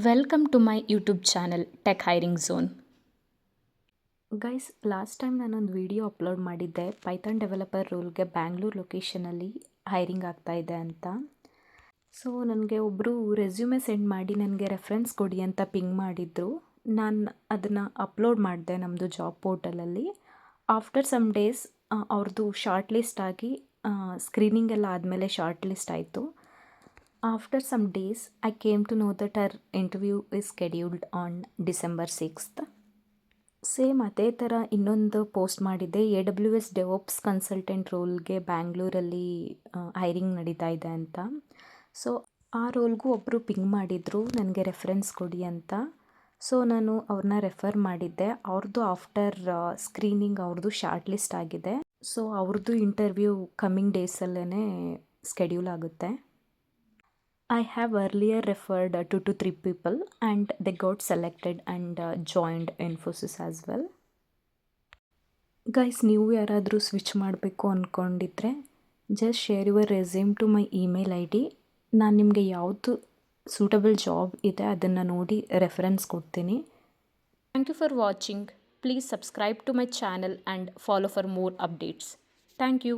Welcome to my YouTube channel Tech Hiring Zone. Guys last time ನಾನೊಂದು video upload ಮಾಡಿದ್ದೆ Python developer ರೋಲ್ಗೆ Bangalore ಲೊಕೇಶನಲ್ಲಿ hiring ಆಗ್ತಾ ಇದೆ ಅಂತ. So ನನಗೆ ಒಬ್ಬರು ರೆಸ್ಯೂಮೆ ಸೆಂಡ್ ಮಾಡಿ ನನಗೆ ರೆಫರೆನ್ಸ್ ಕೊಡಿ ಅಂತ ಪಿಂಗ್ ಮಾಡಿದ್ರು. ನಾನು ಅದನ್ನು ಅಪ್ಲೋಡ್ ಮಾಡಿದೆ ನಮ್ಮದು ಜಾಬ್ ಪೋರ್ಟಲಲ್ಲಿ. ಆಫ್ಟರ್ ಸಮ್ ಡೇಸ್ ಅವ್ರದ್ದು ಶಾರ್ಟ್ ಲಿಸ್ಟ್ ಆಗಿ ಸ್ಕ್ರೀನಿಂಗ್ ಎಲ್ಲ ಆದಮೇಲೆ ಶಾರ್ಟ್ ಲಿಸ್ಟ್ ಆಯಿತು. After some days, I came to know that our interview is scheduled on December 6th. Same ಅದೇ ಥರ ಇನ್ನೊಂದು ಪೋಸ್ಟ್ ಮಾಡಿದ್ದೆ AWS ಡೆವೋಪ್ಸ್ ಕನ್ಸಲ್ಟೆಂಟ್ ರೋಲ್ಗೆ ಬ್ಯಾಂಗ್ಳೂರಲ್ಲಿ ಹೈರಿಂಗ್ ನಡೀತಾ ಇದೆ ಅಂತ. ಸೊ ಆ ರೋಲ್ಗೂ ಒಬ್ಬರು ಪಿಂಗ್ ಮಾಡಿದರು ನನಗೆ ರೆಫರೆನ್ಸ್ ಕೊಡಿ ಅಂತ. ಸೊ ನಾನು ಅವ್ರನ್ನ ರೆಫರ್ ಮಾಡಿದ್ದೆ. ಅವ್ರದ್ದು ಆಫ್ಟರ್ ಸ್ಕ್ರೀನಿಂಗ್ ಅವ್ರದ್ದು ಶಾರ್ಟ್ ಲಿಸ್ಟ್ ಆಗಿದೆ. ಸೊ ಅವ್ರದ್ದು ಇಂಟರ್ವ್ಯೂ ಕಮ್ಮಿಂಗ್ ಡೇಸಲ್ಲೇ ಸ್ಕೆಡ್ಯೂಲ್ ಆಗುತ್ತೆ. I have earlier referred 2 to 3 people and they got selected and joined Infosys as well. Guys ನೀವು ಯಾರಾದರೂ ಸ್ವಿಚ್ ಮಾಡಬೇಕು ಅಂದ್ಕೊಂಡಿದ್ರೆ just share your resume to my email I D. ನಾನು ನಿಮಗೆ ಯಾವುದು ಸೂಟಬಲ್ ಜಾಬ್ ಇದೆ ಅದನ್ನು ನೋಡಿ ರೆಫರೆನ್ಸ್ ಕೊಡ್ತೀನಿ. Thank you for watching. Please subscribe to my channel and follow for more updates. Thank you.